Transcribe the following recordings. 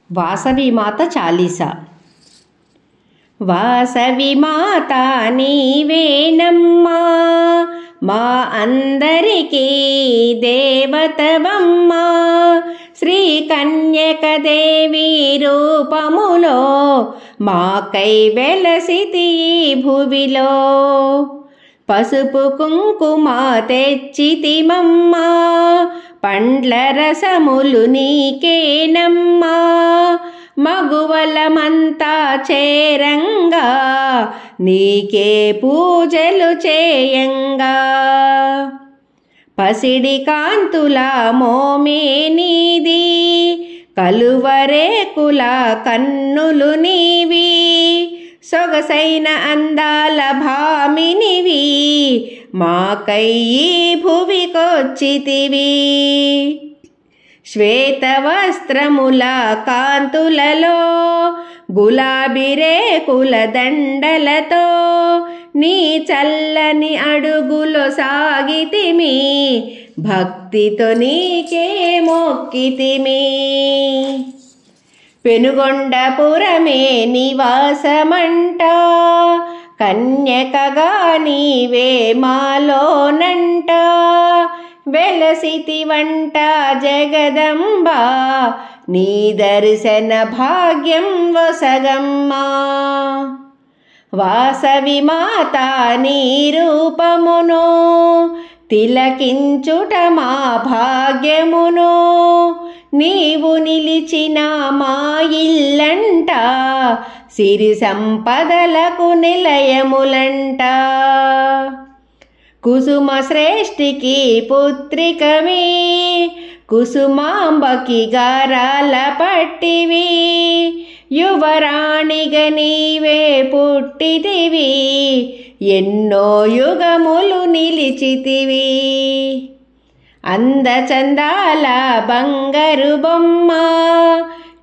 వాసవి మాత చాలీసా. వాసవి మాత నీవేనమ్మా, మా అందరికీ దేవతవమ్మా. శ్రీ కన్యకదేవి రూపములో మాకై వెలసితి ఈ భువిలో. పసుపు కుంకుమ తెచ్చితిమమ్మా, పండ్ల రసములు నీకేనమ్మా. మగువలమంతా చేరంగా నీకే పూజలు చేయంగా. పసిడి కాంతుల మోమే నీది, కలువరేకుల కన్నులు నీవి. సొగసైన అందాల భామినివి, మాకై ఈ భువికొచ్చితివి. శ్వేత వస్త్రముల కాంతులలో, గులాబీ రేకుల దండలతో, నీ చల్లని అడుగులో సాగితిమి, భక్తితో నీకే మొక్కితిమి. పెనుగొండపురమే నివాసమంట, కన్యకగా నీవే మాలోనంట. వెలసితివంట జగదంబా, నీ దర్శన భాగ్యం వసగమ్మా. వాసవి మాత నీ రూపమును తిలకించుట మా భాగ్యమును. నీవు నిలిచిన మా ఇల్లంట, సిరి సంపదలకు నిలయములంట. కుసుమ శ్రేష్ఠికి పుత్రికవి, కుసుమాంబకి గారాల పట్టివి. యువరాణిగ నీవే పుట్టితివి, ఎన్నో యుగములు నిలిచితివి. అందచందాల బంగారు బొమ్మ,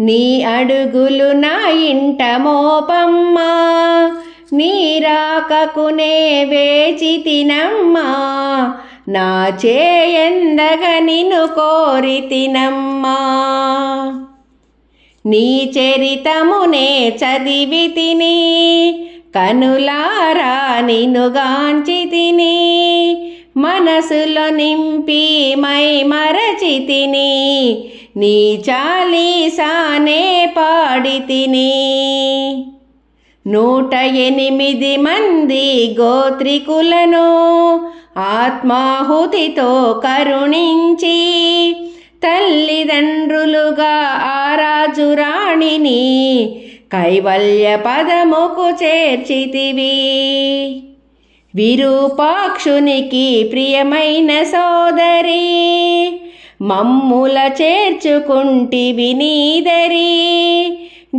నీ అడుగులు నా ఇంట మోపమ్మా. నీ రాకకునే వేచితినమ్మా, నా చేయందగ నిన్ను కోరితినమ్మా. నీ చరితమునే చదివితిని, కనులారా నిన్ను గాంచితిని. మనసులో నింపి మై మరచితిని, నీ చాలీసానే పాడితిని. 108 మంది గోత్రికులను ఆత్మాహుతితో కరుణించి, తల్లిదండ్రులుగా ఆరాజు రాణిని కైవల్య పదముకు చేర్చితివి. విరూపాక్షునికి ప్రియమైన సోదరి, మమ్ముల చేర్చుకుంటివి నీదరి.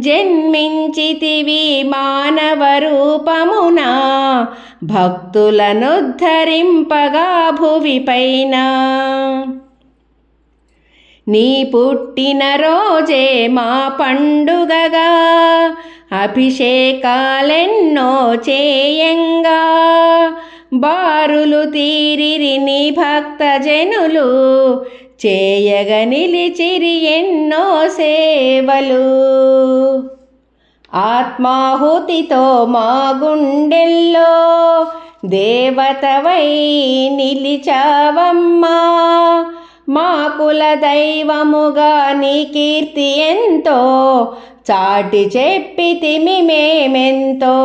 జన్మించితివి మానవ రూపమున, భక్తులనుద్ధరింపగా భువిపైన. నీ పుట్టిన రోజే మా పండుగగా, అభిషేకాలెన్నో చేయంగా. బారులు తీరిరి నీ భక్తజనులు, చేయగ నిలిచిరి ఎన్నో సేవలు. ఆత్మాహుతితో మా గుండెల్లో దేవతవై నిలిచావమ్మా. మా కుల దైవముగా నీ కీర్తి ఎంతో, చాటి చెప్పితిమి మేమెంతో.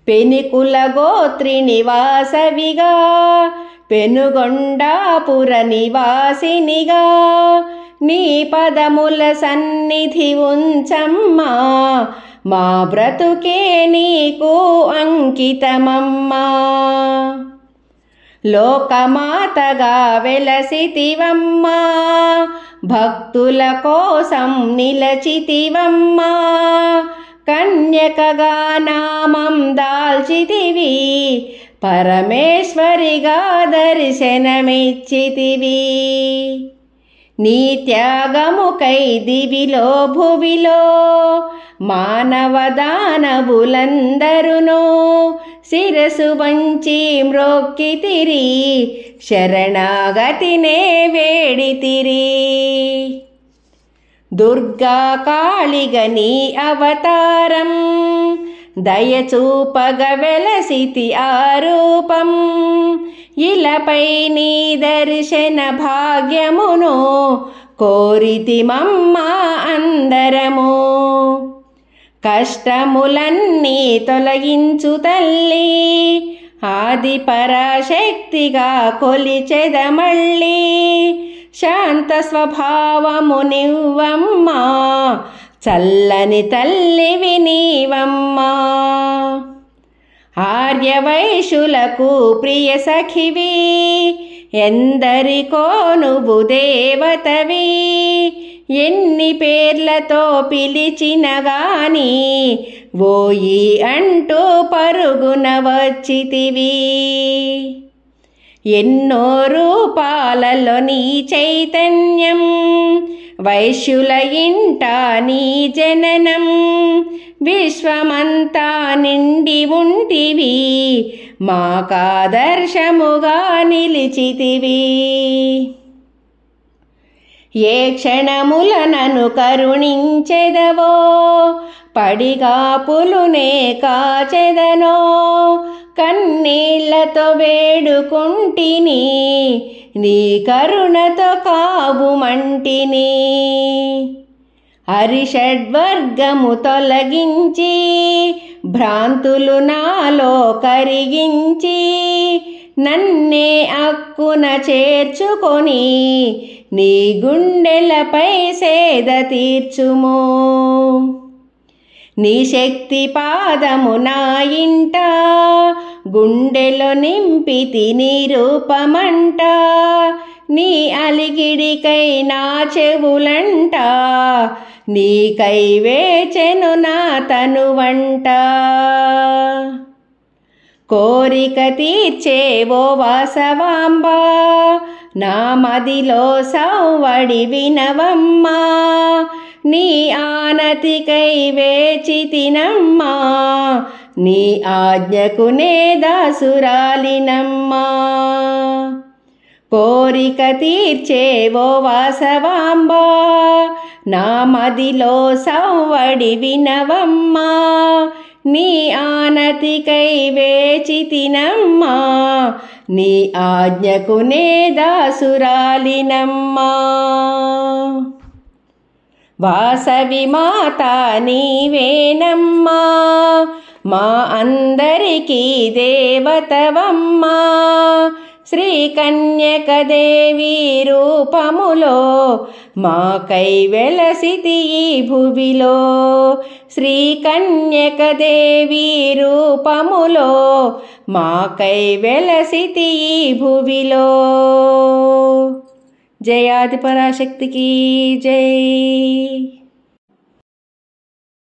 పెనికుల గోత్రి నివాసవిగా, పెనుగొండాపుర నివాసినిగా. నీ పదముల సన్నిధి ఉంచమ్మా, మా బ్రతుకే నీకు అంకితమమ్మా. లోకమాతగా వెలసితివమ్మా, భక్తుల కోసం నిలచితివమ్మా. కన్యకగా నామం దాల్చితివి, పరమేశ్వరిగా దర్శనమిచ్చితివి. నీ త్యాగముకై దివిలో భువిలో మానవ దానవులందరును శిరసు వంచి మ్రొక్కితిరి, శరణాగతినే వేడితిరి. దుర్గా కాళిగా నీ అవతారం దయచూపగ వెలసితి ఆరూపం ఇలపై నీ దర్శన భాగ్యమును కోరితిమమ్మా అందరము కష్టములన్నీ తొలగించు తల్లి ఆది పరాశక్తిగా కొలిచెదమళ్ళీ శాంత స్వభావము నివ్వమ్మా చల్లని తల్లివి నీవమ్మా ఆర్యవైశ్యులకు ప్రియ సఖివి ఎందరికో నువ్వు దేవతవి ఎన్ని పేర్లతో పిలిచిన గాని ఓయి అంటూ పరుగున వచ్చితివి ఎన్నో రూపాలలో నీ చైతన్యం వైశ్యుల ఇంట నీ జననం విశ్వమంతా నిండి ఉంటివి మాకాదర్శముగా నిలిచితివి ఏ క్షణముల నన్ను కరుణించెదవో పడిగాపులునే కాచెదనో కన్నీళ్లతో వేడుకుంటిని నీ కరుణతో కావుమంటిని హరిషడ్వర్గము తొలగించి భ్రాంతులు నాలో కరిగించి నన్నే అక్కున చేర్చుకొని నీ గుండెలపై సేద తీర్చుము నీ శక్తి పాదము నా ఇంట గుండెలో నింపితి నీ రూపమంట నీ అలిగిడికై నా చెవులంట నీకై వేచెను నా తనువంట కోరిక తీర్చేవో వాసవాంబా నా మదిలో సవ్వడి వినవమ్మా నీ ఆనతికై వేచితినమ్మా నీ ఆజ్ఞకు నే దాసురాలినమ్మా కోరిక తీర్చేవో వాసవాంబా నా మదిలో సవ్వడి వినవమ్మా నీ ఆనతికై వేచితినమ్మా నీ ఆజ్ఞకు నే దాసురాలినమ్మా వాసవి మాత నీవేనమ్మా మా అందరికీ దేవతవమ్మా శ్రీ కన్యకదేవి రూపములో మాకై వెలసితి ఈ భువిలో శ్రీ కన్యకదేవి రూపములో మాకై వెలసితి ఈ భువిలో జయాది పరాశక్తికి జై